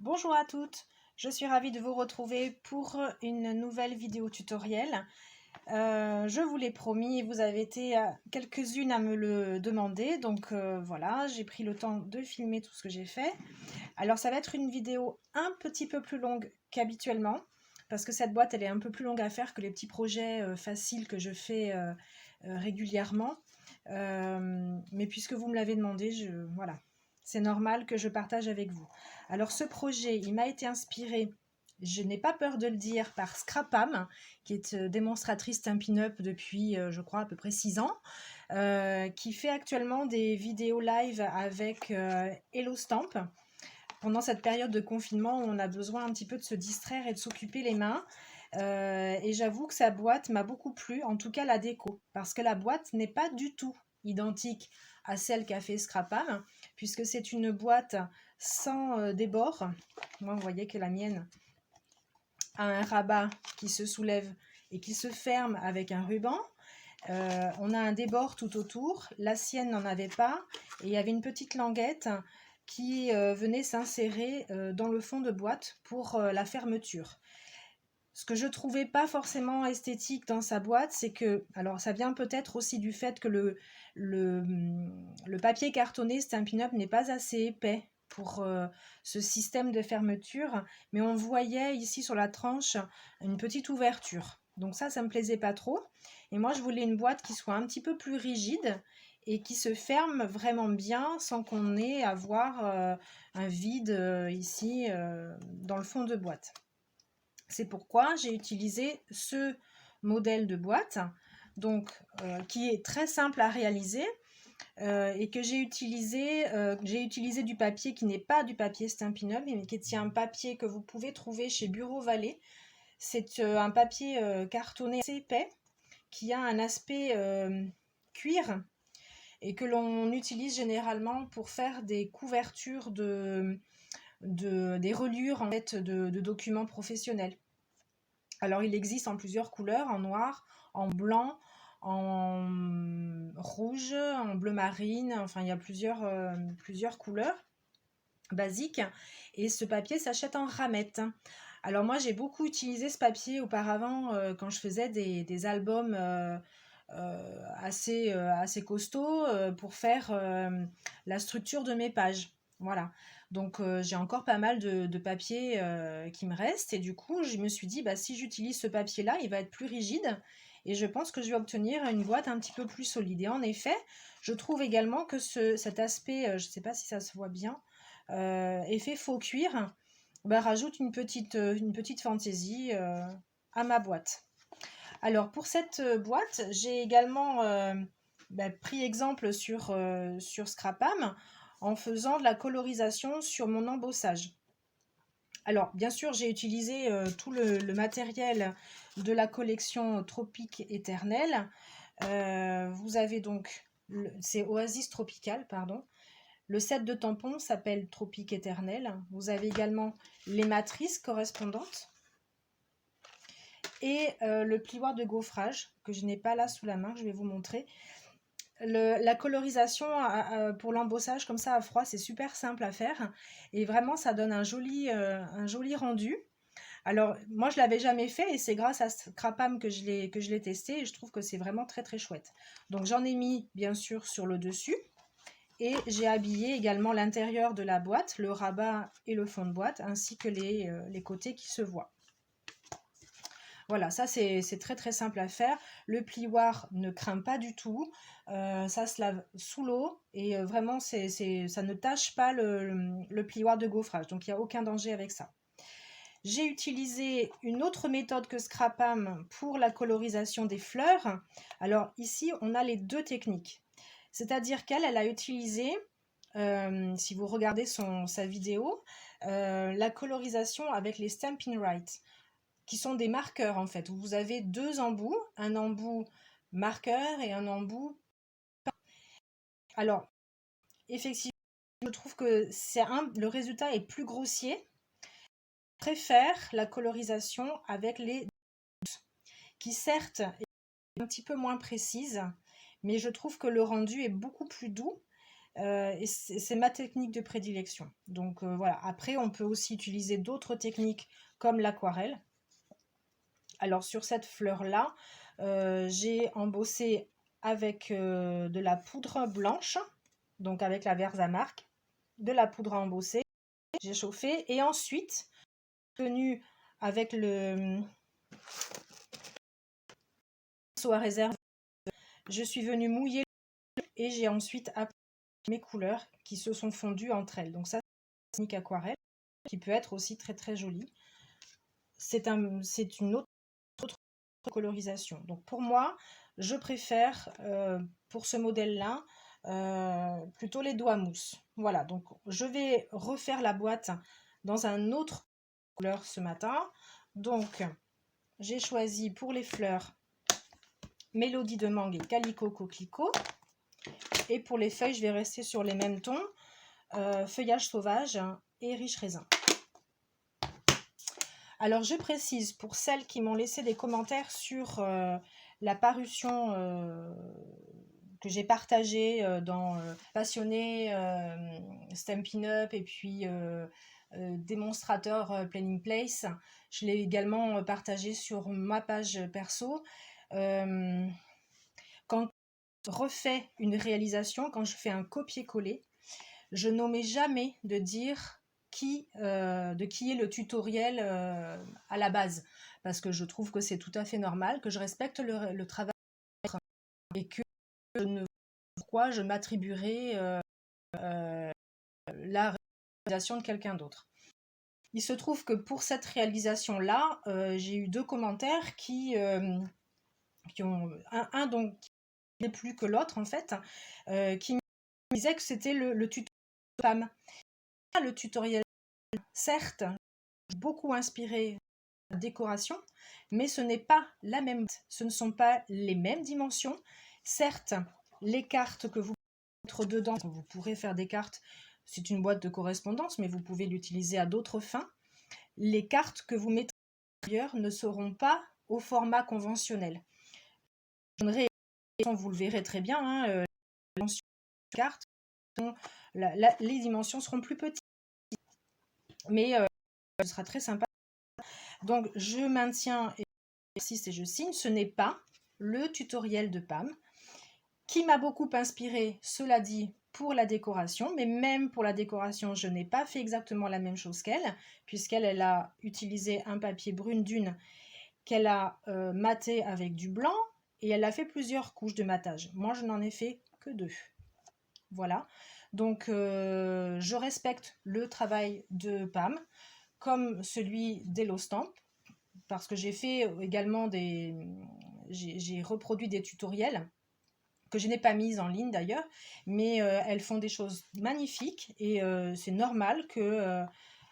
Bonjour à toutes, je suis ravie de vous retrouver pour une nouvelle vidéo tutoriel. Je vous l'ai promis, vous avez été quelques-unes à me le demander, donc voilà, j'ai pris le temps de filmer tout ce que j'ai fait. Alors ça va être une vidéo un petit peu plus longue qu'habituellement, parce que cette boîte elle est un peu plus longue à faire que les petits projets faciles que je fais régulièrement. Mais puisque vous me l'avez demandé, voilà, c'est normal que je partage avec vous. Alors ce projet, il m'a été inspiré, je n'ai pas peur de le dire, par Scrapam, qui est démonstratrice Stampin' Up depuis, je crois, à peu près 6 ans, qui fait actuellement des vidéos live avec Hello Stamp. Pendant cette période de confinement, on a besoin un petit peu de se distraire et de s'occuper les mains. Et j'avoue que sa boîte m'a beaucoup plu, en tout cas la déco, parce que la boîte n'est pas du tout identique à celle qu'a fait Scrapam, puisque c'est une boîte sans débord. Moi, vous voyez que la mienne a un rabat qui se soulève et qui se ferme avec un ruban. On a un débord tout autour, la sienne n'en avait pas, et il y avait une petite languette qui venait s'insérer dans le fond de boîte pour la fermeture. Ce que je trouvais pas forcément esthétique dans sa boîte, c'est que, alors ça vient peut-être aussi du fait que le papier cartonné Stampin' Up n'est pas assez épais pour ce système de fermeture, mais on voyait ici sur la tranche une petite ouverture. Donc ça me plaisait pas trop. Et moi, je voulais une boîte qui soit un petit peu plus rigide et qui se ferme vraiment bien sans qu'on ait à voir un vide ici dans le fond de boîte. C'est pourquoi j'ai utilisé ce modèle de boîte, donc qui est très simple à réaliser et que j'ai utilisé du papier qui n'est pas du papier Stampin' Up, mais qui est un papier que vous pouvez trouver chez Bureau Vallée. C'est un papier cartonné assez épais qui a un aspect cuir et que l'on utilise généralement pour faire des couvertures des reliures en fait, de documents professionnels. Alors il existe en plusieurs couleurs, en noir, en blanc, en rouge, en bleu marine, enfin il y a plusieurs couleurs basiques et ce papier s'achète en ramette. Alors moi j'ai beaucoup utilisé ce papier auparavant quand je faisais des albums assez costauds pour faire la structure de mes pages. Voilà. Donc j'ai encore pas mal de papier qui me reste et du coup je me suis dit bah, si j'utilise ce papier là il va être plus rigide et je pense que je vais obtenir une boîte un petit peu plus solide. Et en effet je trouve également que cet aspect, je ne sais pas si ça se voit bien, effet faux cuir, bah, rajoute une petite fantaisie à ma boîte. Alors pour cette boîte, j'ai également pris exemple sur Scrapam en faisant de la colorisation sur mon embossage. Alors bien sûr, j'ai utilisé tout le matériel de la collection Tropique Éternel. Vous avez donc, c'est Oasis Tropical, pardon. Le set de tampons s'appelle Tropique Éternel. Vous avez également les matrices correspondantes et le plioir de gaufrage que je n'ai pas là sous la main, que je vais vous montrer. La colorisation pour l'embossage comme ça à froid, c'est super simple à faire et vraiment ça donne un joli rendu. Alors moi je l'avais jamais fait et c'est grâce à Scrapam que je l'ai testé et je trouve que c'est vraiment très très chouette. Donc j'en ai mis bien sûr sur le dessus et j'ai habillé également l'intérieur de la boîte, le rabat et le fond de boîte ainsi que les côtés qui se voient. Voilà, ça c'est très très simple à faire. Le plioir ne craint pas du tout, ça se lave sous l'eau et vraiment ça ne tâche pas le plioir de gaufrage, donc il n'y a aucun danger avec ça. J'ai utilisé une autre méthode que Scrapam pour la colorisation des fleurs. Alors ici on a les deux techniques, c'est-à-dire qu'elle a utilisé, si vous regardez sa vidéo, la colorisation avec les Stampin' Right, qui sont des marqueurs en fait. Vous avez deux embouts, un embout marqueur et un embout. Alors, effectivement, je trouve que le résultat est plus grossier. Je préfère la colorisation avec les qui certes est un petit peu moins précise, mais je trouve que le rendu est beaucoup plus doux et c'est ma technique de prédilection. Donc voilà, après on peut aussi utiliser d'autres techniques comme l'aquarelle. Alors sur cette fleur-là, j'ai embossé avec de la poudre blanche, donc avec la Versamark, de la poudre à embosser. J'ai chauffé et ensuite, venu avec le pinceau à réserve, je suis venue mouiller et j'ai ensuite appliqué mes couleurs qui se sont fondues entre elles. Donc ça, c'est une technique aquarelle qui peut être aussi très très jolie. C'est une autre colorisation. Donc pour moi, je préfère pour ce modèle-là plutôt les doigts mousse. Voilà, donc je vais refaire la boîte dans un autre couleur ce matin. Donc j'ai choisi pour les fleurs Mélodie de mangue et Calico Coquelicot. Et pour les feuilles, je vais rester sur les mêmes tons, feuillage sauvage et riche raisin. Alors je précise pour celles qui m'ont laissé des commentaires sur la parution que j'ai partagée dans Passionné, Stampin' Up et puis démonstrateur Planning Place. Je l'ai également partagé sur ma page perso. Quand je refais une réalisation, quand je fais un copier-coller, je n'omets jamais de dire de qui est le tutoriel à la base, parce que je trouve que c'est tout à fait normal, que je respecte le travail et que je ne pourquoi je m'attribuerai la réalisation de quelqu'un d'autre. Il se trouve que pour cette réalisation-là, j'ai eu 2 commentaires qui ont un donc qui n'est plus que l'autre en fait, qui me disait que c'était le tutoriel femme. Le tutoriel, certes, beaucoup inspiré de la décoration, mais ce n'est pas la même, ce ne sont pas les mêmes dimensions. Certes, les cartes que vous mettez dedans, vous pourrez faire des cartes, c'est une boîte de correspondance, mais vous pouvez l'utiliser à d'autres fins. Les cartes que vous mettez à l'intérieur ne seront pas au format conventionnel. Vous le verrez très bien, hein, les dimensions des cartes, les dimensions seront plus petites, mais ce sera très sympa. Donc je maintiens et j'insiste et je signe, ce n'est pas le tutoriel de Pam qui m'a beaucoup inspiré, cela dit, pour la décoration, mais même pour la décoration, je n'ai pas fait exactement la même chose qu'elle, puisqu'elle a utilisé un papier brune dune qu'elle a maté avec du blanc et elle a fait plusieurs couches de matage. Moi, je n'en ai fait que 2. Voilà. Donc, je respecte le travail de Pam, comme celui d'Hello Stamp, parce que j'ai fait également j'ai reproduit des tutoriels que je n'ai pas mis en ligne d'ailleurs, mais elles font des choses magnifiques et c'est normal que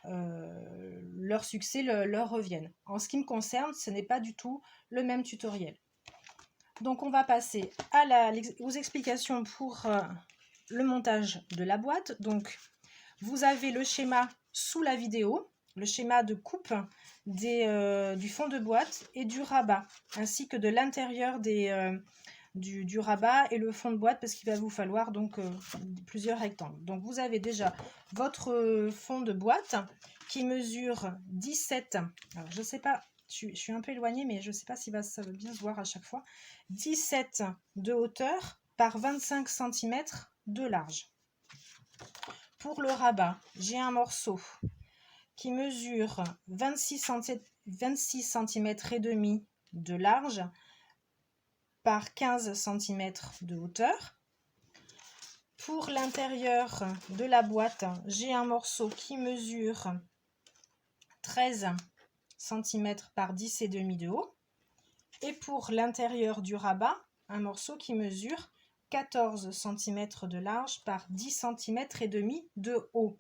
leur succès leur revienne. En ce qui me concerne, ce n'est pas du tout le même tutoriel. Donc on va passer aux explications pour le montage de la boîte. Donc vous avez le schéma sous la vidéo, le schéma de coupe du fond de boîte et du rabat, ainsi que de l'intérieur du rabat et le fond de boîte, parce qu'il va vous falloir donc plusieurs rectangles. Donc vous avez déjà votre fond de boîte qui mesure 17, alors je sais pas, je suis un peu éloignée, mais je ne sais pas si ça va bien se voir à chaque fois, 17 de hauteur par 25 cm de large. Pour le rabat, j'ai un morceau qui mesure 26 cm et demi de large par 15 cm de hauteur. Pour l'intérieur de la boîte, j'ai un morceau qui mesure 13 cm par 10 et demi de haut. Et pour l'intérieur du rabat, un morceau qui mesure 14 cm de large par 10 cm et demi de haut.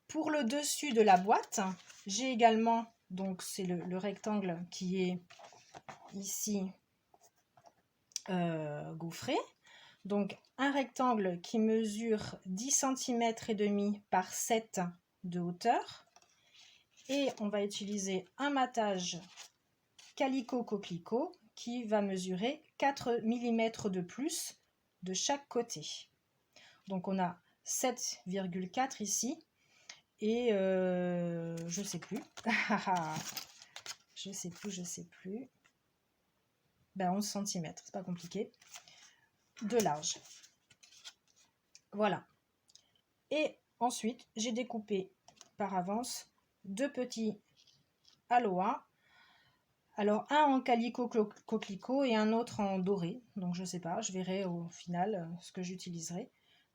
Pour le dessus de la boîte, j'ai également, donc c'est le rectangle qui est ici gaufré. Donc un rectangle qui mesure 10 cm et demi par 7 de hauteur. Et on va utiliser un matage Calico Coquelicot qui va mesurer 4 mm de plus de chaque côté. Donc on a 7,4 ici. Et je sais plus. je sais plus. Ben 11 cm, c'est pas compliqué. De large. Voilà. Et ensuite, j'ai découpé par avance 2 petits aloas. Alors, un en calico coquelicot et un autre en doré. Donc, je sais pas, je verrai au final ce que j'utiliserai.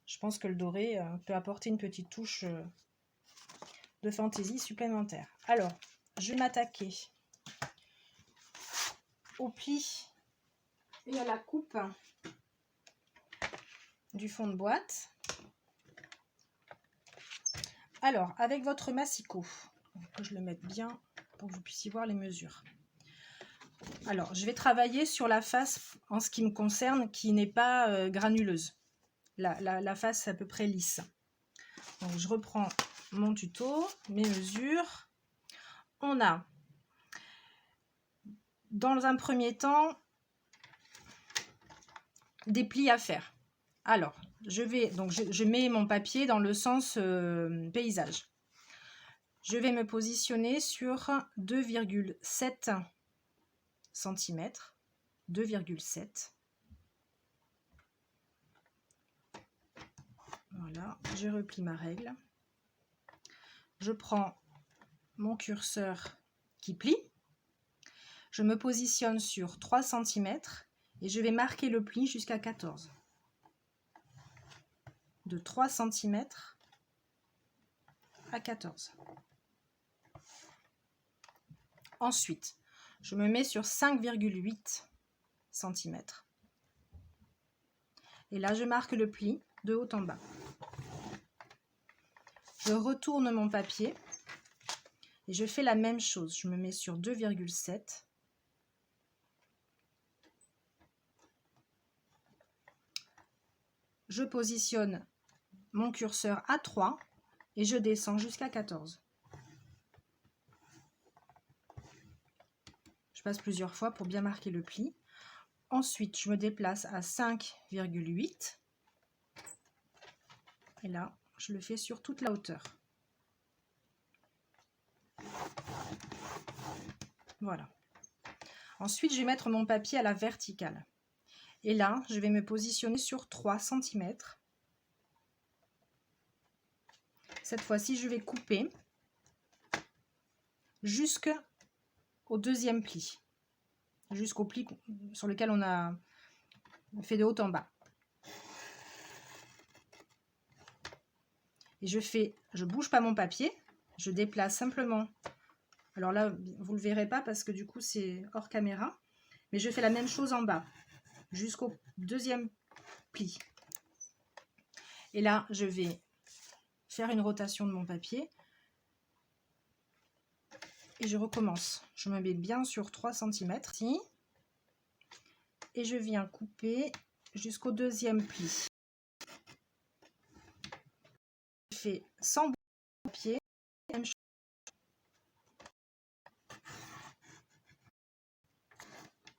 Je pense que le doré peut apporter une petite touche de fantaisie supplémentaire. Alors, je vais m'attaquer au pli et à la coupe du fond de boîte. Alors, avec votre massicot, que je le mette bien pour que vous puissiez voir les mesures. Alors, je vais travailler sur la face, en ce qui me concerne, qui n'est pas granuleuse. La face à peu près lisse. Donc, je reprends mon tuto, mes mesures. On a, dans un premier temps, des plis à faire. Alors, je mets mon papier dans le sens paysage. Je vais me positionner sur 2,7 cm. 2,7. Voilà, je replie ma règle. Je prends mon curseur qui plie. Je me positionne sur 3 cm et je vais marquer le pli jusqu'à 14. De 3 cm à 14. Ensuite, je me mets sur 5,8 cm. Et là, je marque le pli de haut en bas. Je retourne mon papier et je fais la même chose. Je me mets sur 2,7. Je positionne mon curseur à 3 et je descends jusqu'à 14. Je passe plusieurs fois pour bien marquer le pli. Ensuite, je me déplace à 5,8. Et là, je le fais sur toute la hauteur. Voilà. Ensuite, je vais mettre mon papier à la verticale. Et là, je vais me positionner sur 3 cm. Cette fois-ci, je vais couper jusqu'au deuxième pli. Jusqu'au pli sur lequel on a fait de haut en bas. Et je bouge pas mon papier, je déplace simplement. Alors là, vous le verrez pas parce que du coup c'est hors caméra, mais je fais la même chose en bas, jusqu'au deuxième pli. Et là, je vais faire une rotation de mon papier et je recommence. Je me mets bien sur 3 cm ici et je viens couper jusqu'au deuxième pli. Je fais sans bouger le papier. Même chose.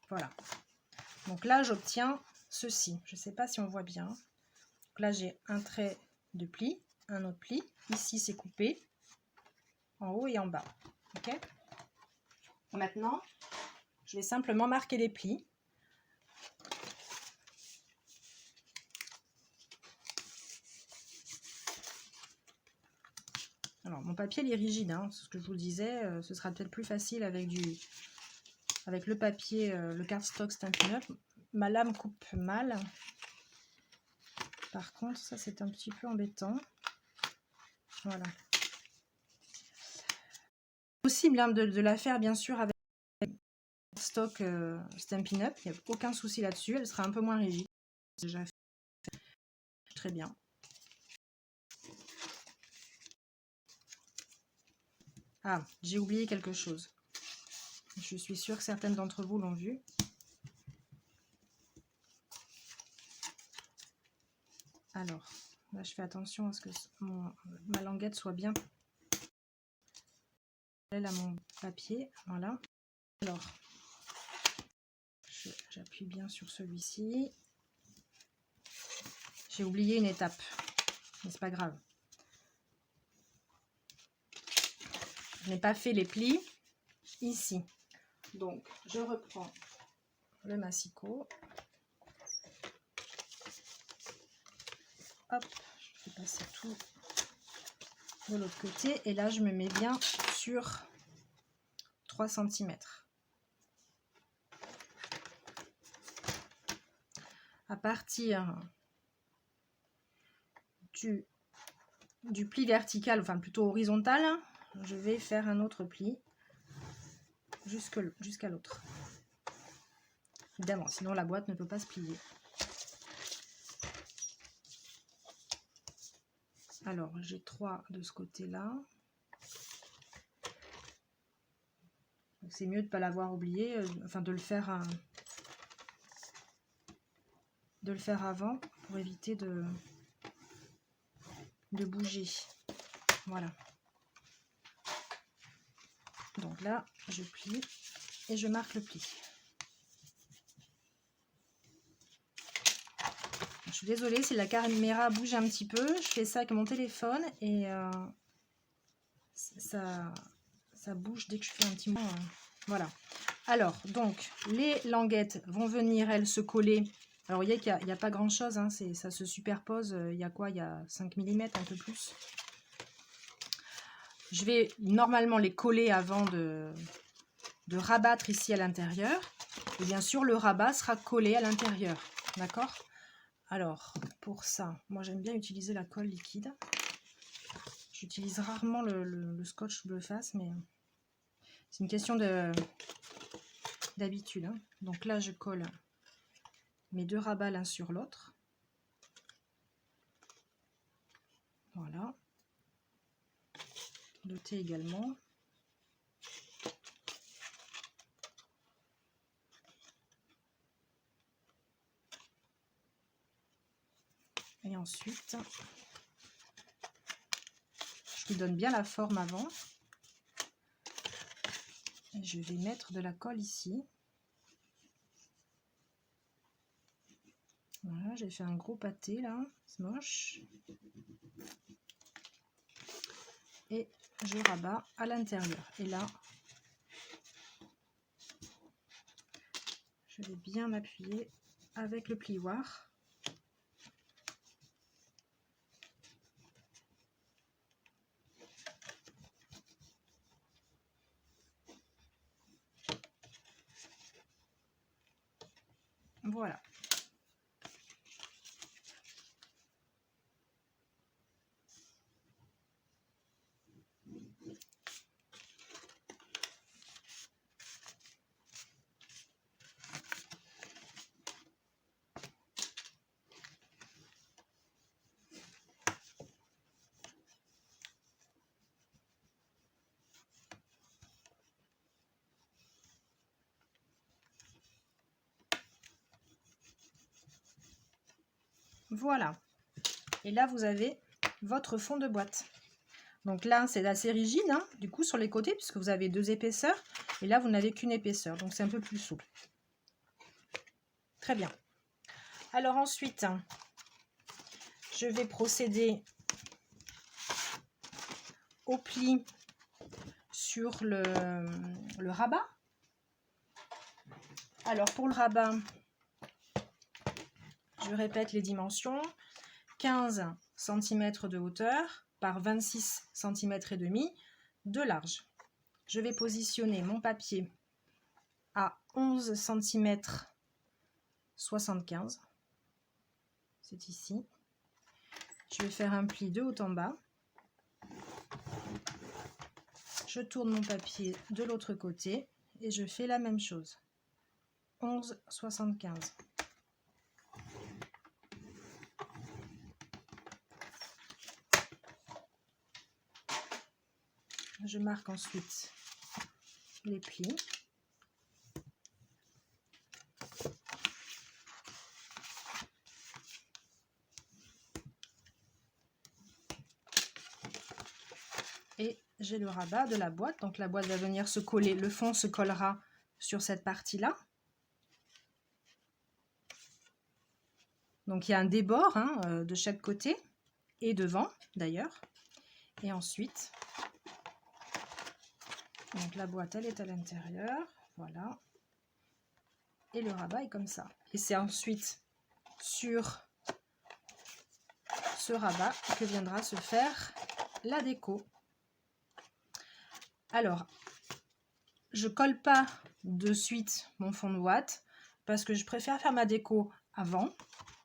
Voilà. Donc là, j'obtiens ceci. Je ne sais pas si on voit bien. Donc là, j'ai un trait de pli, un autre pli. Ici, c'est coupé en haut et en bas. Ok. Maintenant, je vais simplement marquer les plis. Alors, mon papier il est rigide, hein, c'est ce que je vous disais. Ce sera peut-être plus facile avec le papier, le cardstock Stampin' Up. Ma lame coupe mal. Par contre, ça c'est un petit peu embêtant. Voilà. Possible hein, de la faire bien sûr avec stock Stampin' Up. Il n'y a aucun souci là-dessus. Elle sera un peu moins rigide. Déjà fait très bien. Ah, j'ai oublié quelque chose. Je suis sûre que certaines d'entre vous l'ont vu. Alors, là, je fais attention à ce que ma languette soit bien parallèle à mon papier. Voilà. Alors, j'appuie bien sur celui-ci. J'ai oublié une étape. mais c'est pas grave. Je n'ai pas fait les plis ici. Donc, je reprends le massicot. Hop, je vais passer tout de l'autre côté. Et là, je me mets bien sur 3 cm. À partir du pli vertical, enfin plutôt horizontal, je vais faire un autre pli jusqu'à l'autre. Évidemment, sinon la boîte ne peut pas se plier. Alors, j'ai 3 de ce côté-là. C'est mieux de ne pas l'avoir oublié, enfin de le faire avant pour éviter de bouger. Voilà. Donc là, je plie et je marque le pli. Je suis désolée si la caméra bouge un petit peu. Je fais ça avec mon téléphone et ça bouge dès que je fais un petit moment. Voilà. Alors, donc, les languettes vont venir, elles, se coller. Alors, vous voyez qu'il n'y a pas grand-chose, hein, ça se superpose. Il y a quoi? Il y a 5 mm, un peu plus. Je vais normalement les coller avant de rabattre ici à l'intérieur. Et bien sûr, le rabat sera collé à l'intérieur. D'accord? Alors, pour ça, moi j'aime bien utiliser la colle liquide. J'utilise rarement le scotch bleu face, mais c'est une question d'habitude. Hein. Donc là, je colle mes 2 rabats l'un sur l'autre. Voilà. Le thé également. Et ensuite, je lui donne bien la forme avant. Et je vais mettre de la colle ici. Voilà, j'ai fait un gros pâté là, c'est moche. Et je rabats à l'intérieur. Et là, je vais bien m'appuyer avec le plioir. Voilà. Voilà. Et là, vous avez votre fond de boîte. Donc là, c'est assez rigide, hein, du coup, sur les côtés, puisque vous avez 2 épaisseurs. Et là, vous n'avez qu'une épaisseur. Donc, c'est un peu plus souple. Très bien. Alors ensuite, je vais procéder au pli sur le rabat. Alors, pour le rabat, je répète les dimensions. 15 cm de hauteur par 26 cm et demi de large. Je vais positionner mon papier à 11 cm 75. C'est ici. Je vais faire un pli de haut en bas. Je tourne mon papier de l'autre côté et je fais la même chose. 11,75. Je marque ensuite les plis. Et j'ai le rabat de la boîte. Donc la boîte va venir se coller, le fond se collera sur cette partie-là. Donc il y a un débord, hein, de chaque côté. et devant d'ailleurs. Et ensuite, donc la boîte elle est à l'intérieur, voilà. Et le rabat est comme ça. Et c'est ensuite sur ce rabat que viendra se faire la déco. Alors, je colle pas de suite mon fond de boîte parce que je préfère faire ma déco avant,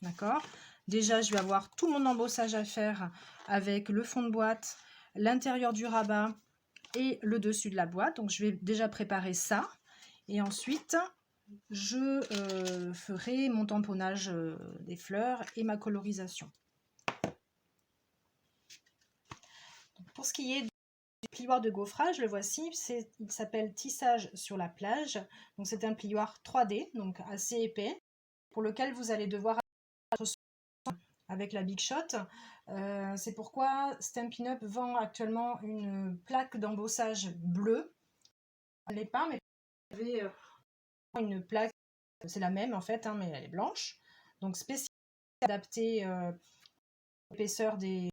d'accord? Déjà, je vais avoir tout mon embossage à faire avec le fond de boîte, l'intérieur du rabat et le dessus de la boîte. Donc, je vais déjà préparer ça. Et ensuite, je ferai mon tamponnage des fleurs et ma colorisation. Donc, pour ce qui est du plioir de gaufrage, le voici, il s'appelle Tissage sur la plage. Donc c'est un plioir 3D, donc assez épais, pour lequel vous allez devoir avec la Big Shot. C'est pourquoi Stampin' Up vend actuellement une plaque d'embossage bleue. Elle n'est pas, mais vous avez une plaque, c'est la même en fait, hein, mais elle est blanche. Donc spécialement adaptée à l'épaisseur des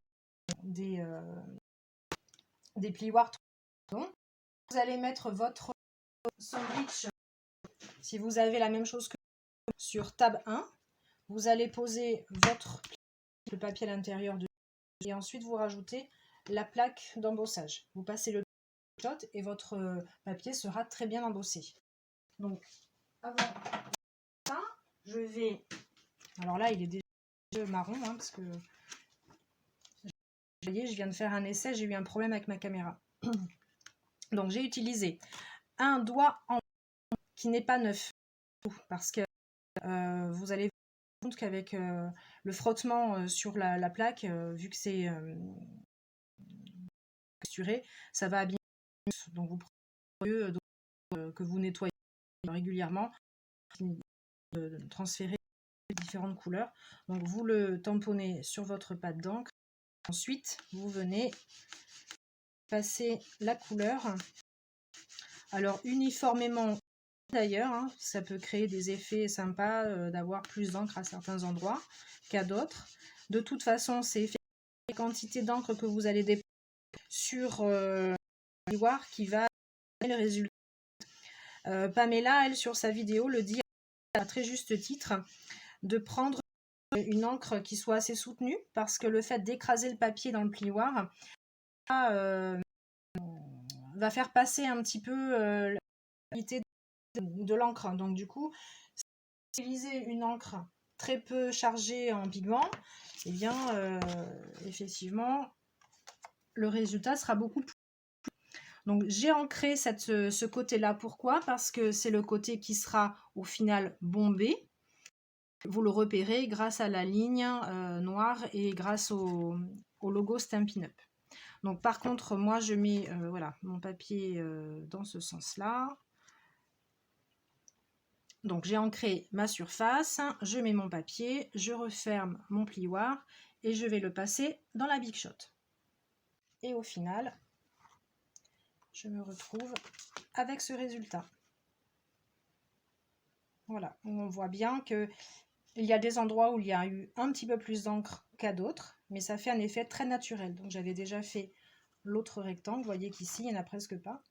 plioirs. Vous allez mettre votre sandwich, si vous avez la même chose que sur tab 1, vous allez poser le papier à l'intérieur et ensuite vous rajoutez la plaque d'embossage. Vous passez le shot et votre papier sera très bien embossé. Donc avant ça, je vais, alors là il est déjà marron hein, parce que vous voyez, je viens de faire un essai, j'ai eu un problème avec ma caméra. Donc j'ai utilisé un doigt en qui n'est pas neuf parce que vous allez vous rendre compte qu'avec le frottement sur la plaque, vu que c'est texturé, ça va abîmer. Donc vous prenez que vous nettoyez régulièrement, transférer différentes couleurs. Donc vous le tamponnez sur votre pâte d'encre. Ensuite, vous venez passer la couleur. Alors uniformément d'ailleurs, hein, ça peut créer des effets sympas d'avoir plus d'encre à certains endroits qu'à d'autres. De toute façon, c'est la quantité d'encre que vous allez déposer sur le plioir qui va donner le résultat. Pamela, elle, sur sa vidéo, le dit à très juste titre, de prendre une encre qui soit assez soutenue, parce que le fait d'écraser le papier dans le plioir va faire passer un petit peu la qualité de l'encre. Donc du coup, si vous utilisez une encre très peu chargée en pigments, et bien effectivement, le résultat sera beaucoup plus. Donc j'ai ancré ce côté-là. Pourquoi? Parce que c'est le côté qui sera au final bombé. Vous le repérez grâce à la ligne noire et grâce au logo Stampin' Up. Donc par contre, moi je mets voilà, mon papier dans ce sens-là. Donc j'ai ancré ma surface, je mets mon papier, je referme mon plioir et je vais le passer dans la Big Shot. Et au final, je me retrouve avec ce résultat. Voilà, on voit bien que il y a des endroits où il y a eu un petit peu plus d'encre qu'à d'autres, mais ça fait un effet très naturel. Donc j'avais déjà fait l'autre rectangle, vous voyez qu'ici il n'y en a presque pas.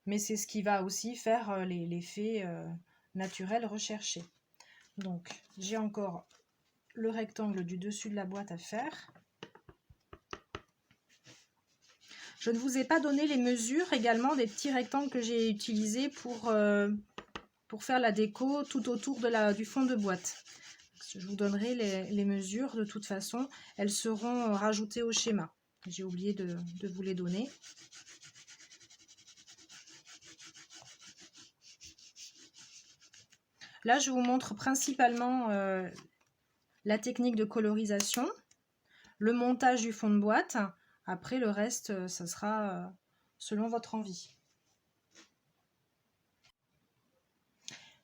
Mais c'est ce qui va aussi faire l'effet naturel recherché. Donc j'ai encore le rectangle du dessus de la boîte à faire. Je ne vous ai pas donné les mesures également des petits rectangles que j'ai utilisés pour faire la déco tout autour du fond de boîte. Je vous donnerai les mesures de toute façon. Elles seront rajoutées au schéma. J'ai oublié de vous les donner. Là, je vous montre principalement la technique de colorisation, le montage du fond de boîte. Après, le reste, ça sera selon votre envie.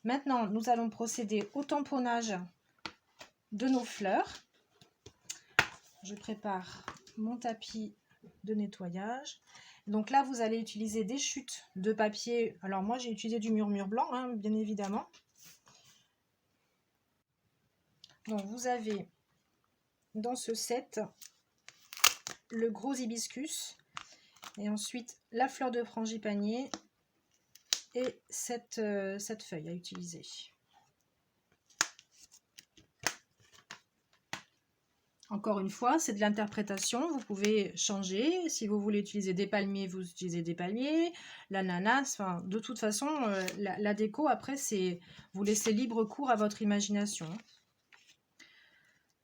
Maintenant, nous allons procéder au tamponnage de nos fleurs. Je prépare mon tapis de nettoyage. Donc là, vous allez utiliser des chutes de papier. Alors moi, j'ai utilisé du murmure blanc, hein, bien évidemment. Donc vous avez dans ce set le gros hibiscus et ensuite la fleur de frangipanier et cette feuille à utiliser. Encore une fois, c'est de l'interprétation, vous pouvez changer. Si vous voulez utiliser des palmiers, vous utilisez des palmiers, l'ananas, enfin, de toute façon, la déco, après, c'est vous laissez libre cours à votre imagination.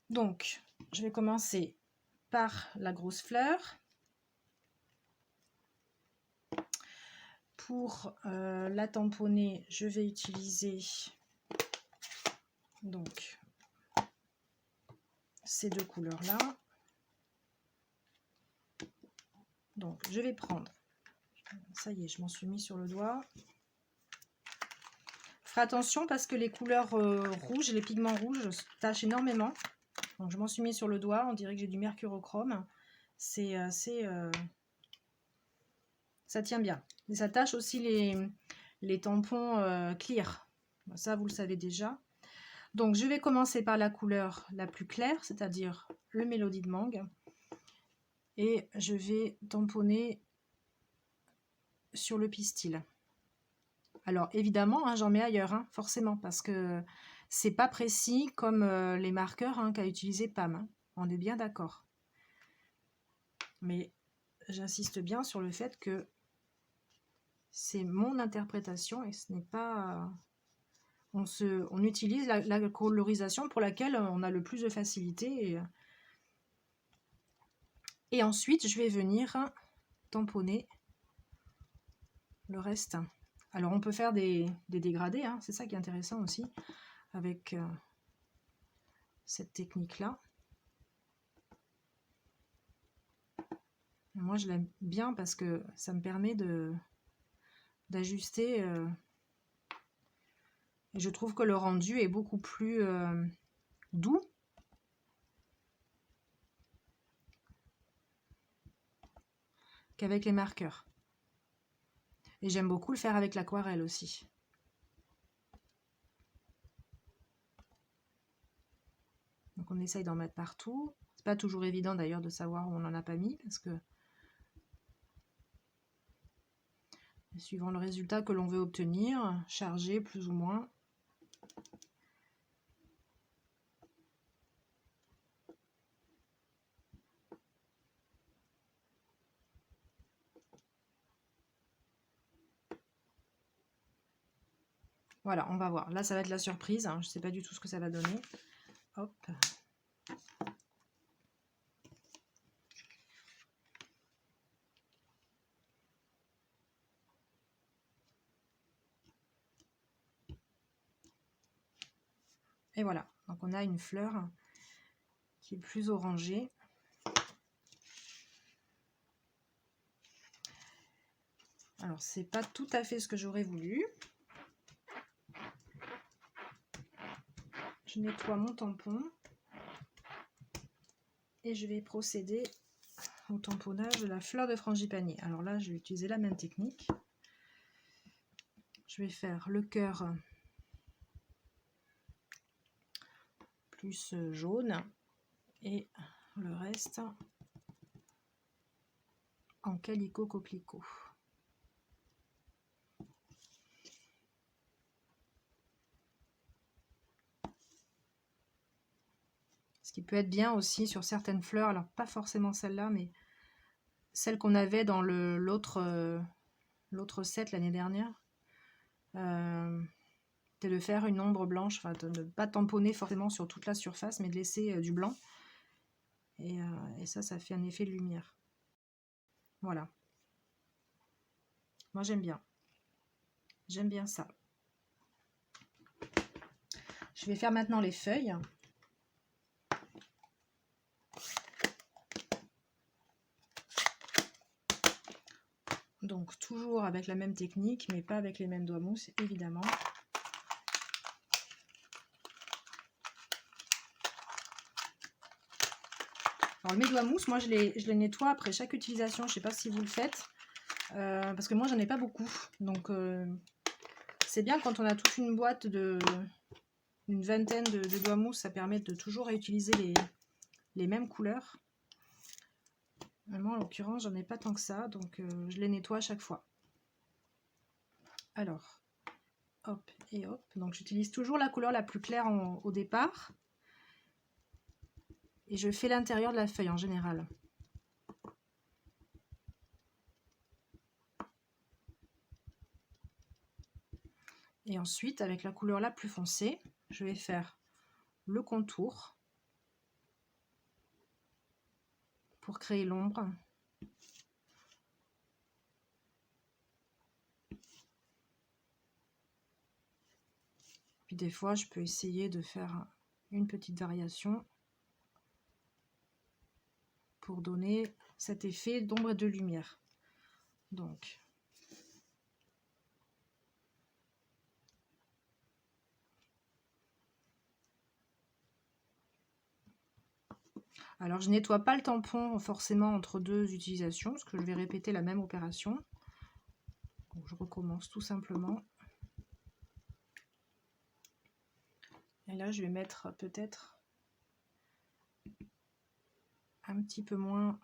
Donc, je vais commencer par la grosse fleur. Pour la tamponner, je vais utiliser donc ces deux couleurs-là. Donc, je vais prendre, ça y est, je m'en suis mis sur le doigt. Faites attention parce que les couleurs rouges, les pigments rouges tachent énormément. Donc, je m'en suis mis sur le doigt, on dirait que j'ai du mercurochrome. C'est assez... ça tient bien. Et ça tâche aussi les tampons clear. Ça, vous le savez déjà. Donc, je vais commencer par la couleur la plus claire, c'est-à-dire le Mélodie de Mangue. Et je vais tamponner sur le pistil. Alors, évidemment, hein, j'en mets ailleurs, hein, forcément, parce que c'est pas précis comme les marqueurs qu'a utilisé Pam. Hein. On est bien d'accord. Mais j'insiste bien sur le fait que c'est mon interprétation et ce n'est pas... On utilise la colorisation pour laquelle on a le plus de facilité. Et ensuite, je vais venir tamponner le reste. Alors, on peut faire des dégradés, hein, c'est ça qui est intéressant aussi avec cette technique-là. Moi, je l'aime bien parce que ça me permet d'ajuster. Et je trouve que le rendu est beaucoup plus doux. Qu'avec les marqueurs. Et j'aime beaucoup le faire avec l'aquarelle aussi. Donc on essaye d'en mettre partout. C'est pas toujours évident d'ailleurs de savoir où on n'en a pas mis parce que suivant le résultat que l'on veut obtenir, chargé plus ou moins. Voilà, on va voir. Là, ça va être la surprise. Hein. Je ne sais pas du tout ce que ça va donner. Hop. Et voilà. Donc, on a une fleur qui est plus orangée. Alors, c'est pas tout à fait ce que j'aurais voulu. Je nettoie mon tampon et je vais procéder au tamponnage de la fleur de frangipanier. Alors là, je vais utiliser la même technique. Je vais faire le cœur plus jaune et le reste en calicot coquelicot. Ce qui peut être bien aussi sur certaines fleurs, alors pas forcément celle-là, mais celle qu'on avait dans l'autre set l'année dernière, c'est de faire une ombre blanche, enfin de ne pas tamponner forcément sur toute la surface, mais de laisser du blanc. Et ça fait un effet de lumière. Voilà. Moi j'aime bien. J'aime bien ça. Je vais faire maintenant les feuilles. Donc toujours avec la même technique, mais pas avec les mêmes doigts mousse, évidemment. Alors mes doigts mousse, moi je les nettoie après chaque utilisation. Je ne sais pas si vous le faites, parce que moi j'en ai pas beaucoup. Donc c'est bien quand on a toute une boîte une vingtaine de doigts mousse, ça permet de toujours réutiliser les mêmes couleurs. Vraiment, en l'occurrence, j'en ai pas tant que ça, donc je les nettoie à chaque fois. Alors, hop et hop. Donc j'utilise toujours la couleur la plus claire au départ. Et je fais l'intérieur de la feuille en général. Et ensuite, avec la couleur la plus foncée, je vais faire le contour pour créer l'ombre. Puis des fois, je peux essayer de faire une petite variation pour donner cet effet d'ombre et de lumière. Donc, alors je nettoie pas le tampon forcément entre deux utilisations, parce que je vais répéter la même opération. Donc, je recommence tout simplement. Et là, je vais mettre peut-être un petit peu moins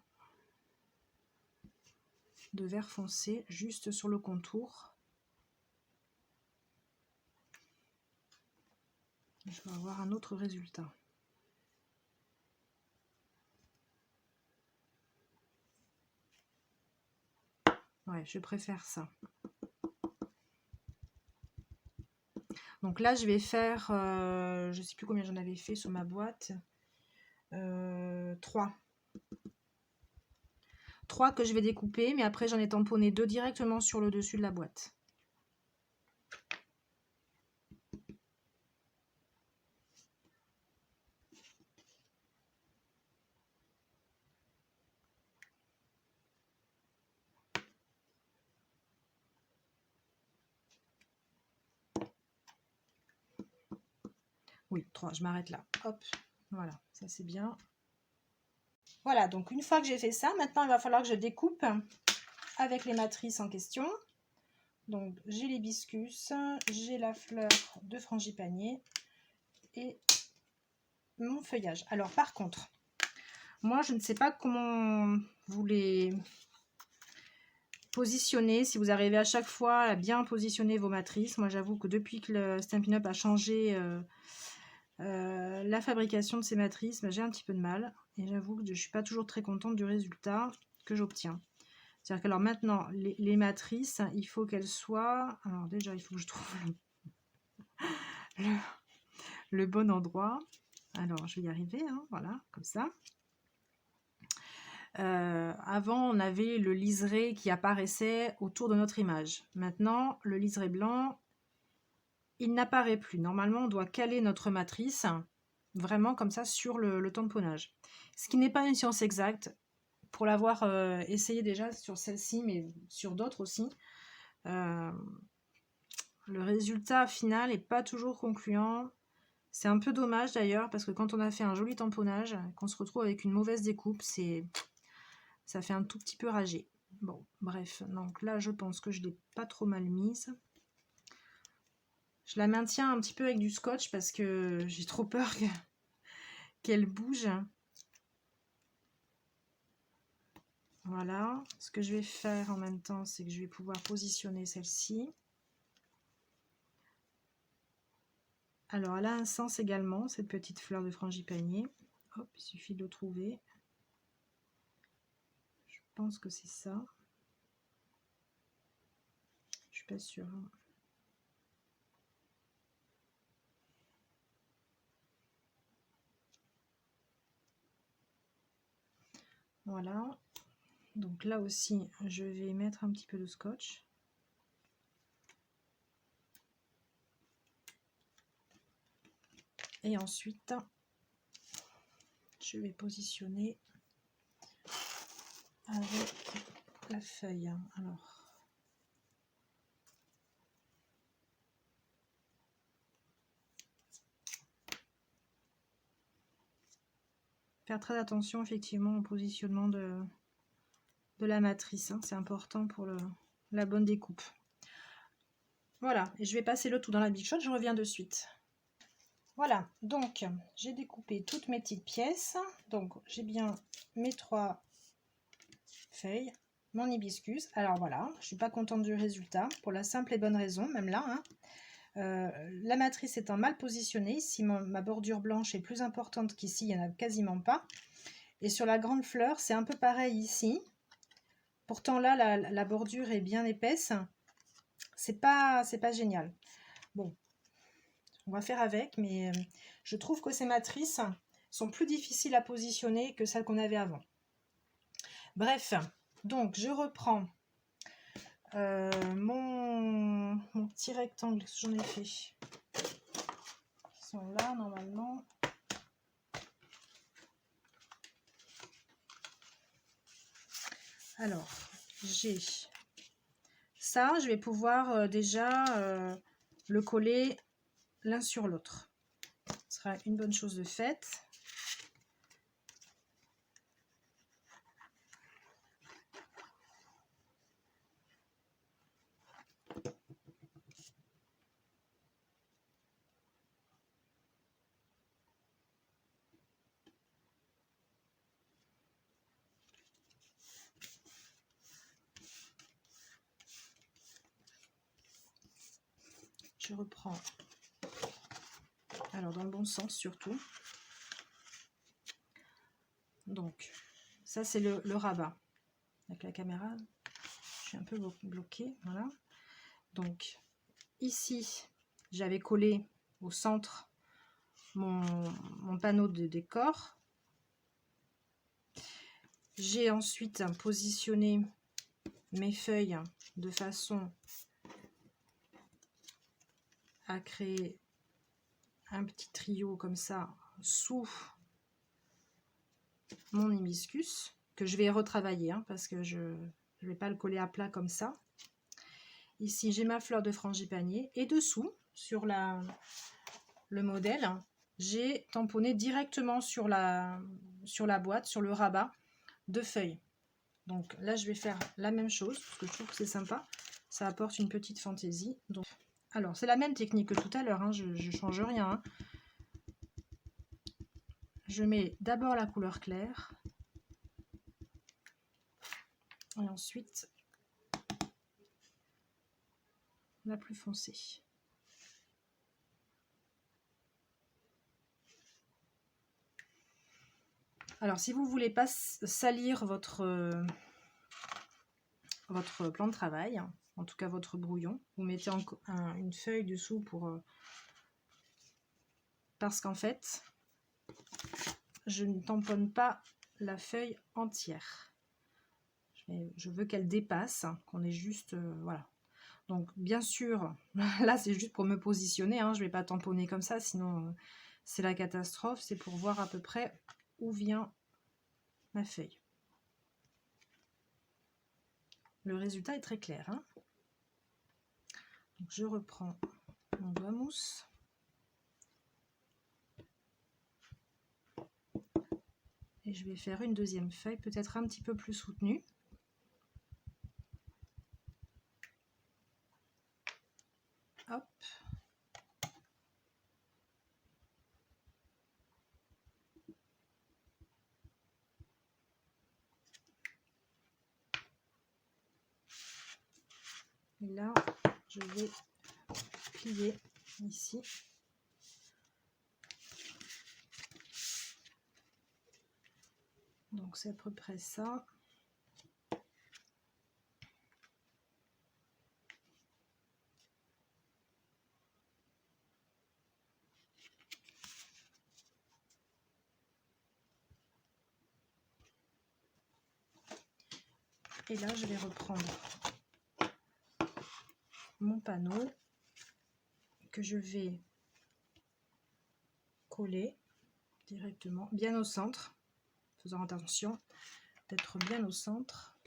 de vert foncé juste sur le contour. Je vais avoir un autre résultat. Ouais, je préfère ça. Donc là, je vais faire, je ne sais plus combien j'en avais fait sur ma boîte, 3. 3 que je vais découper, mais après j'en ai tamponné 2 directement sur le dessus de la boîte. Oui, 3, je m'arrête là. Hop, voilà, ça c'est bien. Voilà, donc une fois que j'ai fait ça, maintenant il va falloir que je découpe avec les matrices en question. Donc j'ai l'hibiscus, j'ai la fleur de frangipanier et mon feuillage. Alors par contre, moi je ne sais pas comment vous les positionnez, si vous arrivez à chaque fois à bien positionner vos matrices. Moi j'avoue que depuis que le Stampin' Up a changé la fabrication de ces matrices, j'ai un petit peu de mal. Et j'avoue que je ne suis pas toujours très contente du résultat que j'obtiens. C'est-à-dire que alors maintenant, les matrices, il faut qu'elles soient... Alors déjà, il faut que je trouve le bon endroit. Alors, je vais y arriver, hein, voilà, comme ça. Avant, on avait le liseré qui apparaissait autour de notre image. Maintenant, le liseré blanc, il n'apparaît plus. Normalement, on doit caler notre matrice vraiment comme ça sur le tamponnage. Ce qui n'est pas une science exacte. Pour l'avoir essayé déjà sur celle-ci, mais sur d'autres aussi, le résultat final n'est pas toujours concluant. C'est un peu dommage d'ailleurs, parce que quand on a fait un joli tamponnage, qu'on se retrouve avec une mauvaise découpe, ça fait un tout petit peu rager. Bon, bref, donc là je pense que je ne l'ai pas trop mal mise. Je la maintiens un petit peu avec du scotch parce que j'ai trop peur qu'elle bouge. Voilà, ce que je vais faire en même temps, c'est que je vais pouvoir positionner celle-ci. Alors, elle a un sens également, cette petite fleur de frangipanier. Hop, il suffit de le trouver. Je pense que c'est ça. Je suis pas sûre. Voilà. Donc là aussi, je vais mettre un petit peu de scotch. Et ensuite, je vais positionner avec la feuille. Alors, faire très attention effectivement au positionnement de la matrice. Hein. C'est important pour la bonne découpe. Voilà, et je vais passer le tout dans la Big Shot, je reviens de suite. Voilà, donc j'ai découpé toutes mes petites pièces. Donc j'ai bien mes 3 feuilles, mon hibiscus. Alors voilà, je suis pas contente du résultat pour la simple et bonne raison, même là, hein. La matrice étant mal positionnée, ici ma bordure blanche est plus importante qu'ici, il n'y en a quasiment pas. Et sur la grande fleur, c'est un peu pareil ici. Pourtant là, la bordure est bien épaisse. C'est pas génial. Bon, on va faire avec, mais je trouve que ces matrices sont plus difficiles à positionner que celles qu'on avait avant. Bref, donc je reprends mon petit rectangle que j'en ai fait. Ils sont là normalement. Alors, j'ai ça, je vais pouvoir déjà le coller l'un sur l'autre. Ce sera une bonne chose de faite. Je reprends, alors dans le bon sens surtout. Donc, ça c'est le rabat. Avec la caméra, je suis un peu bloquée, voilà. Donc, ici, j'avais collé au centre mon panneau de décor. J'ai ensuite positionné mes feuilles de façon à créer un petit trio comme ça sous mon hibiscus que je vais retravailler hein, parce que je ne vais pas le coller à plat comme ça. Ici j'ai ma fleur de frangipanier et dessous sur le modèle j'ai tamponné directement sur la boîte, sur le rabat de feuilles. Donc là je vais faire la même chose parce que je trouve que c'est sympa, ça apporte une petite fantaisie. Donc, alors c'est la même technique que tout à l'heure, hein, je ne change rien. Hein. Je mets d'abord la couleur claire et ensuite la plus foncée. Alors si vous ne voulez pas salir votre plan de travail, en tout cas votre brouillon, vous mettez une feuille dessous pour parce qu'en fait je ne tamponne pas la feuille entière. Je veux qu'elle dépasse, qu'on ait juste voilà. Donc bien sûr, là c'est juste pour me positionner, hein, je ne vais pas tamponner comme ça, sinon c'est la catastrophe. C'est pour voir à peu près où vient ma feuille. Le résultat est très clair. Hein. Donc, je reprends mon doigt mousse. Et je vais faire une deuxième feuille, peut-être un petit peu plus soutenue. Hop. Et là, je vais plier ici. Donc c'est à peu près ça. Et là, je vais reprendre mon panneau que je vais coller directement, bien au centre, faisant attention d'être bien au centre.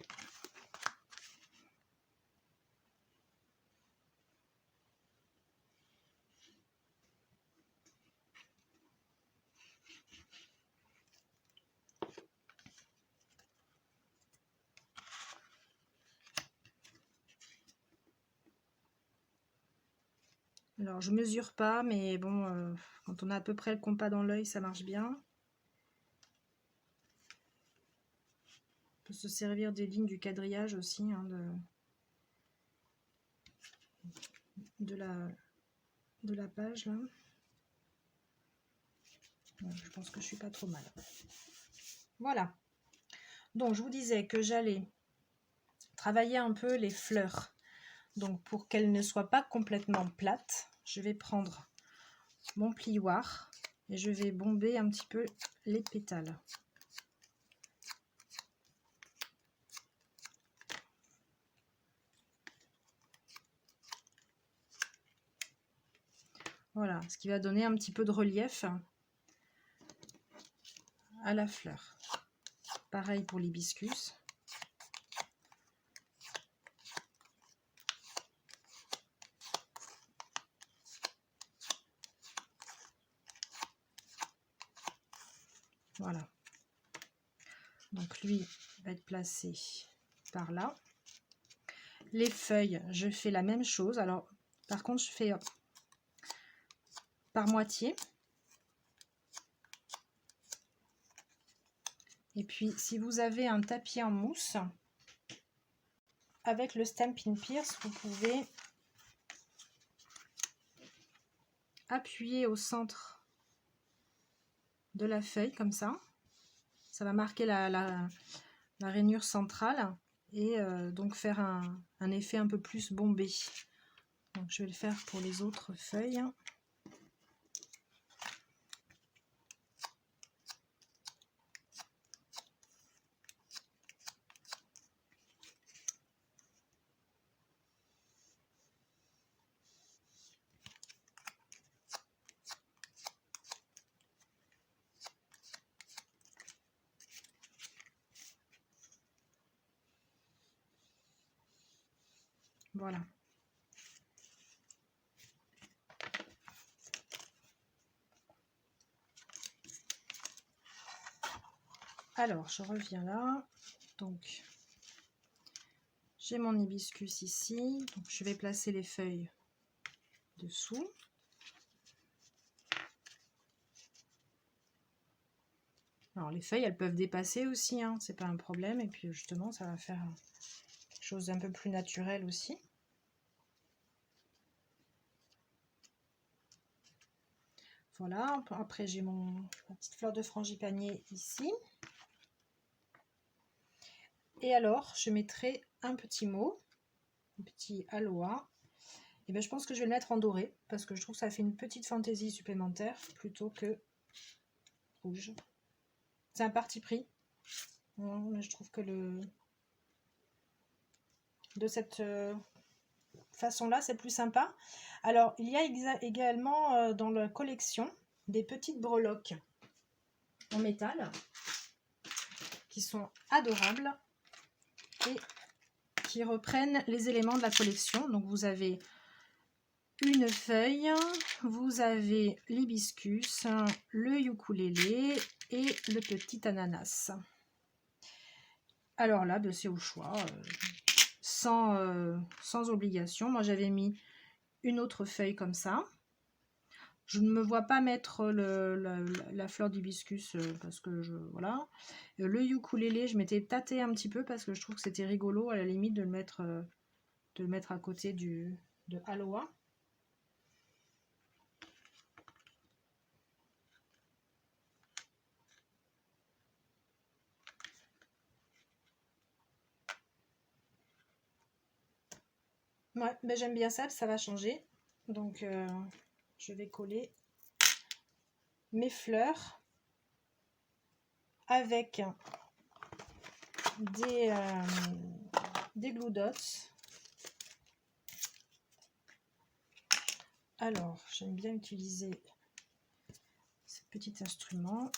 Alors je mesure pas, mais bon, quand on a à peu près le compas dans l'œil, ça marche bien. On peut se servir des lignes du quadrillage aussi, hein, de la page là. Bon, je pense que je suis pas trop mal. Voilà. Donc je vous disais que j'allais travailler un peu les fleurs. Donc pour qu'elles ne soient pas complètement plates, je vais prendre mon plioir et je vais bomber un petit peu les pétales. Voilà, ce qui va donner un petit peu de relief à la fleur. Pareil pour l'hibiscus. Voilà. Donc lui va être placé par là. Les feuilles, je fais la même chose. Alors, par contre, je fais par moitié. Et puis, si vous avez un tapis en mousse, avec le Stampin' Pierce, vous pouvez appuyer au centre de la feuille, comme ça. Ça va marquer la rainure centrale et donc faire un effet un peu plus bombé. Donc, je vais le faire pour les autres feuilles. Voilà. Alors, je reviens là. Donc, j'ai mon hibiscus ici. Donc, je vais placer les feuilles dessous. Alors, les feuilles, elles peuvent dépasser aussi, hein, c'est pas un problème. Et puis, justement, ça va faire quelque chose d'un peu plus naturel aussi. Voilà, après j'ai ma petite fleur de frangipanier ici. Et alors, je mettrai un petit mot, un petit aloha. Et bien, je pense que je vais le mettre en doré, parce que je trouve que ça fait une petite fantaisie supplémentaire, plutôt que rouge. C'est un parti pris. Mais je trouve que de cette façon-là, c'est plus sympa. Alors, il y a également dans la collection des petites breloques en métal qui sont adorables et qui reprennent les éléments de la collection. Donc vous avez une feuille, vous avez l'hibiscus, le ukulélé et le petit ananas. Alors là, c'est au choix, sans obligation. Moi j'avais mis une autre feuille comme ça. Je ne me vois pas mettre la fleur d'hibiscus parce que voilà. Le ukulélé, je m'étais tâtée un petit peu parce que je trouve que c'était rigolo à la limite de le mettre à côté de aloha. Ouais, ben j'aime bien ça, ça va changer. Donc je vais coller mes fleurs avec des glue dots. Alors, j'aime bien utiliser ce petit instrument.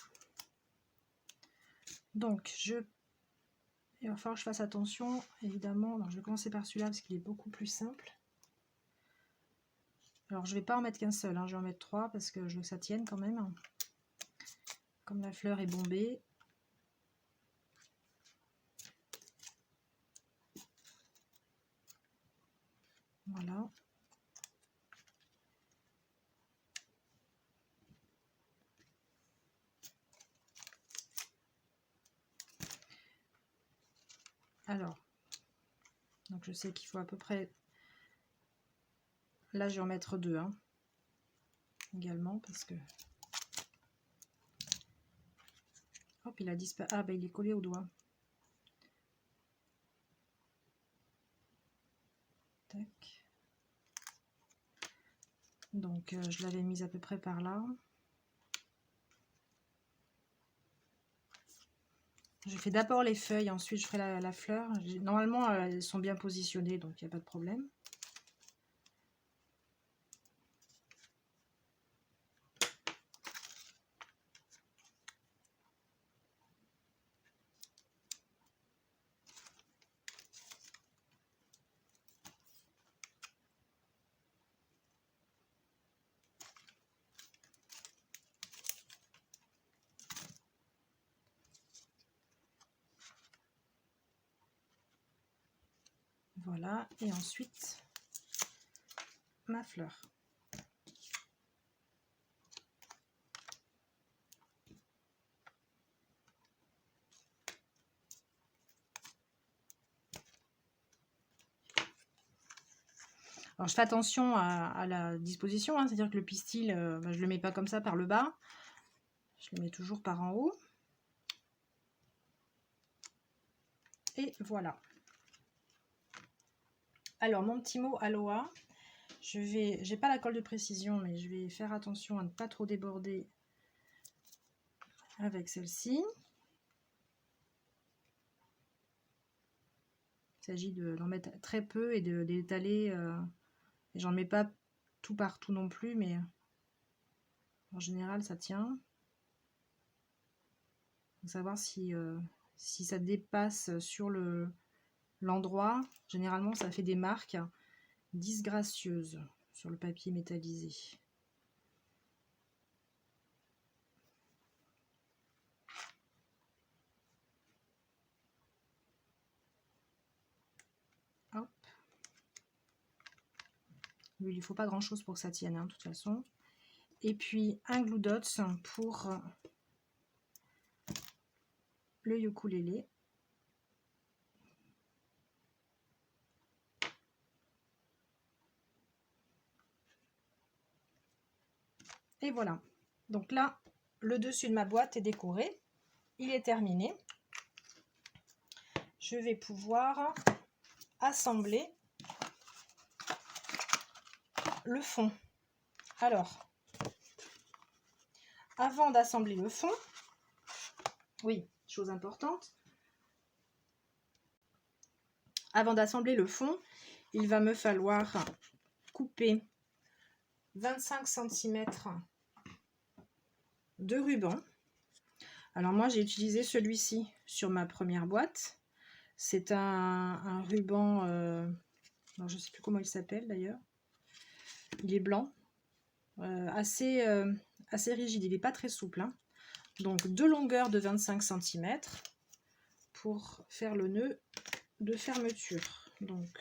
Donc, il va falloir que je fasse attention, évidemment. Alors, je vais commencer par celui-là parce qu'il est beaucoup plus simple. Alors, je ne vais pas en mettre qu'un seul, hein. Je vais en mettre 3 parce que je veux que ça tienne quand même. Comme la fleur est bombée. Voilà. Alors, donc je sais qu'il faut à peu près, là je vais en mettre 2 hein, également parce que hop, il a disparu. Ah ben il est collé au doigt. Tac. Donc je l'avais mise à peu près par là. Je fais d'abord les feuilles, ensuite je ferai la fleur. Normalement elles sont bien positionnées, donc il n'y a pas de problème. Voilà, et ensuite ma fleur. Alors je fais attention à la disposition, hein, c'est-à-dire que le pistil, je ne le mets pas comme ça par le bas, je le mets toujours par en haut. Et voilà. Alors mon petit mot aloha, j'ai pas la colle de précision, mais je vais faire attention à ne pas trop déborder avec celle-ci. Il s'agit d'en mettre très peu et d'étaler. Et j'en mets pas tout partout non plus, mais en général ça tient. Il faut savoir si ça dépasse sur l'endroit. Généralement ça fait des marques disgracieuses sur le papier métallisé. Hop. Il ne faut pas grand chose pour que ça tienne, hein, de toute façon. Et puis un glue dots pour le ukulélé. Et voilà. Donc là, le dessus de ma boîte est décoré. Il est terminé. Je vais pouvoir assembler le fond. Alors, avant d'assembler le fond, oui, chose importante, avant d'assembler le fond, il va me falloir couper 25 cm de ruban. Alors moi j'ai utilisé celui-ci sur ma première boîte. C'est un ruban, alors je ne sais plus comment il s'appelle d'ailleurs. Il est blanc, assez rigide, il n'est pas très souple, hein. Donc deux longueurs de 25 cm pour faire le nœud de fermeture. Donc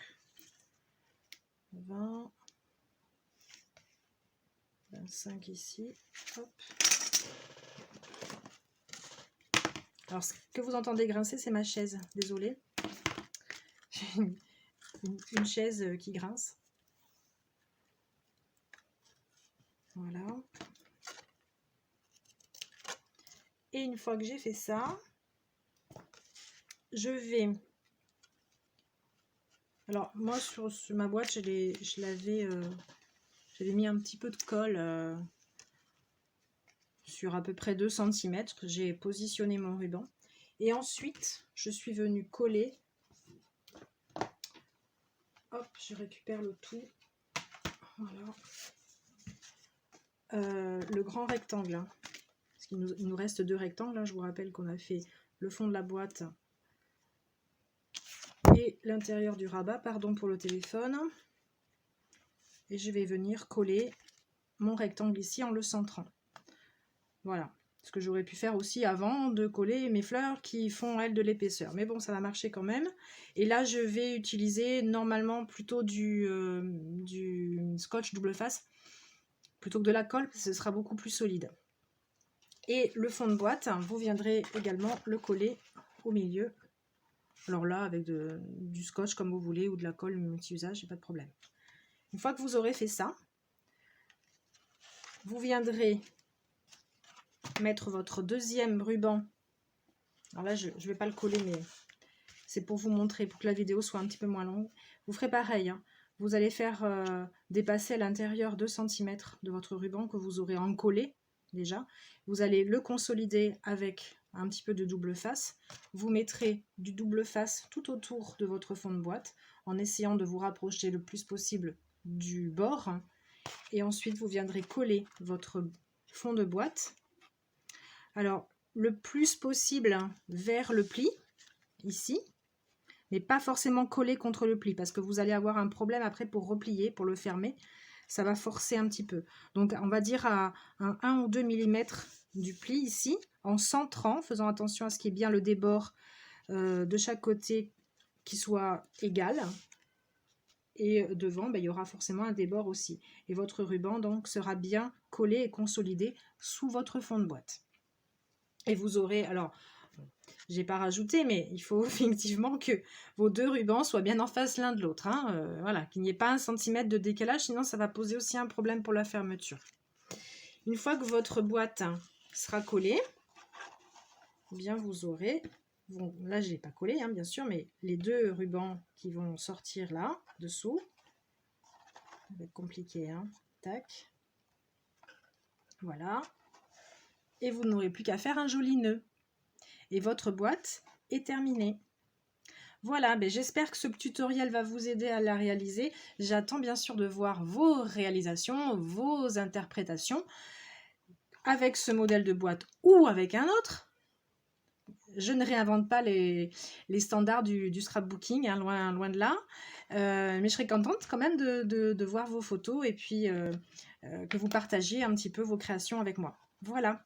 20, 25 ici, hop. Alors ce que vous entendez grincer, c'est ma chaise, désolée. J'ai une chaise qui grince. Voilà. Et une fois que j'ai fait ça, je vais... Alors moi sur ma boîte, j'avais mis un petit peu de colle sur à peu près 2 cm. J'ai positionné mon ruban. Et ensuite, je suis venue coller. Hop, je récupère le tout. Voilà. Le grand rectangle, hein. Parce qu'il nous reste 2 rectangles, hein. Je vous rappelle qu'on a fait le fond de la boîte et l'intérieur du rabat, pardon pour le téléphone. Et je vais venir coller mon rectangle ici en le centrant. Voilà, ce que j'aurais pu faire aussi avant de coller mes fleurs qui font elles de l'épaisseur. Mais bon, ça va marcher quand même. Et là, je vais utiliser normalement plutôt du scotch double face plutôt que de la colle, parce que ce sera beaucoup plus solide. Et le fond de boîte, vous viendrez également le coller au milieu. Alors là, avec du scotch comme vous voulez ou de la colle multi-usage, pas de problème. Une fois que vous aurez fait ça, vous viendrez mettre votre deuxième ruban. Alors là, je ne vais pas le coller, mais c'est pour vous montrer, pour que la vidéo soit un petit peu moins longue. Vous ferez pareil, hein. Vous allez faire dépasser à l'intérieur 2 cm de votre ruban que vous aurez encollé déjà. Vous allez le consolider avec un petit peu de double face. Vous mettrez du double face tout autour de votre fond de boîte en essayant de vous rapprocher le plus possible du bord. Et ensuite, vous viendrez coller votre fond de boîte. Alors, le plus possible vers le pli, ici, mais pas forcément coller contre le pli parce que vous allez avoir un problème après pour replier, pour le fermer. Ça va forcer un petit peu. Donc, on va dire à un 1 ou 2 mm du pli ici, en centrant, faisant attention à ce qu'il y ait bien le débord de chaque côté qui soit égal. Et devant, il y aura forcément un débord aussi. Et votre ruban donc sera bien collé et consolidé sous votre fond de boîte. Et vous aurez, alors, j'ai pas rajouté, mais il faut effectivement que vos 2 rubans soient bien en face l'un de l'autre. Hein, voilà, qu'il n'y ait pas 1 cm de décalage, sinon ça va poser aussi un problème pour la fermeture. Une fois que votre boîte sera collée, eh bien vous aurez, bon, là je l'ai pas collé, hein, bien sûr, mais les 2 rubans qui vont sortir là, dessous. Ça va être compliqué, hein. Tac. Voilà. Et vous n'aurez plus qu'à faire un joli nœud. Et votre boîte est terminée. Voilà, j'espère que ce tutoriel va vous aider à la réaliser. J'attends bien sûr de voir vos réalisations, vos interprétations avec ce modèle de boîte ou avec un autre. Je ne réinvente pas les standards du scrapbooking, hein, loin de là. Mais je serais contente quand même de voir vos photos et puis que vous partagiez un petit peu vos créations avec moi. Voilà.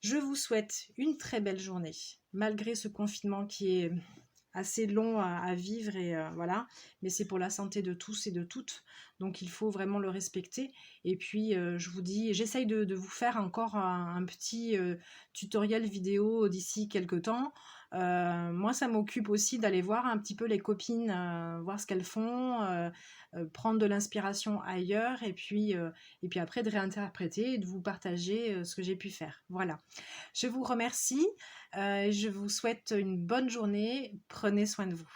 Je vous souhaite une très belle journée, malgré ce confinement qui est assez long à vivre et voilà, mais c'est pour la santé de tous et de toutes, donc il faut vraiment le respecter. Et puis je vous dis, j'essaye de vous faire encore un petit tutoriel vidéo d'ici quelques temps. Moi ça m'occupe aussi d'aller voir un petit peu les copines, voir ce qu'elles font, prendre de l'inspiration ailleurs et puis après de réinterpréter et de vous partager ce que j'ai pu faire. Voilà, je vous remercie. Je vous souhaite une bonne journée. Prenez soin de vous.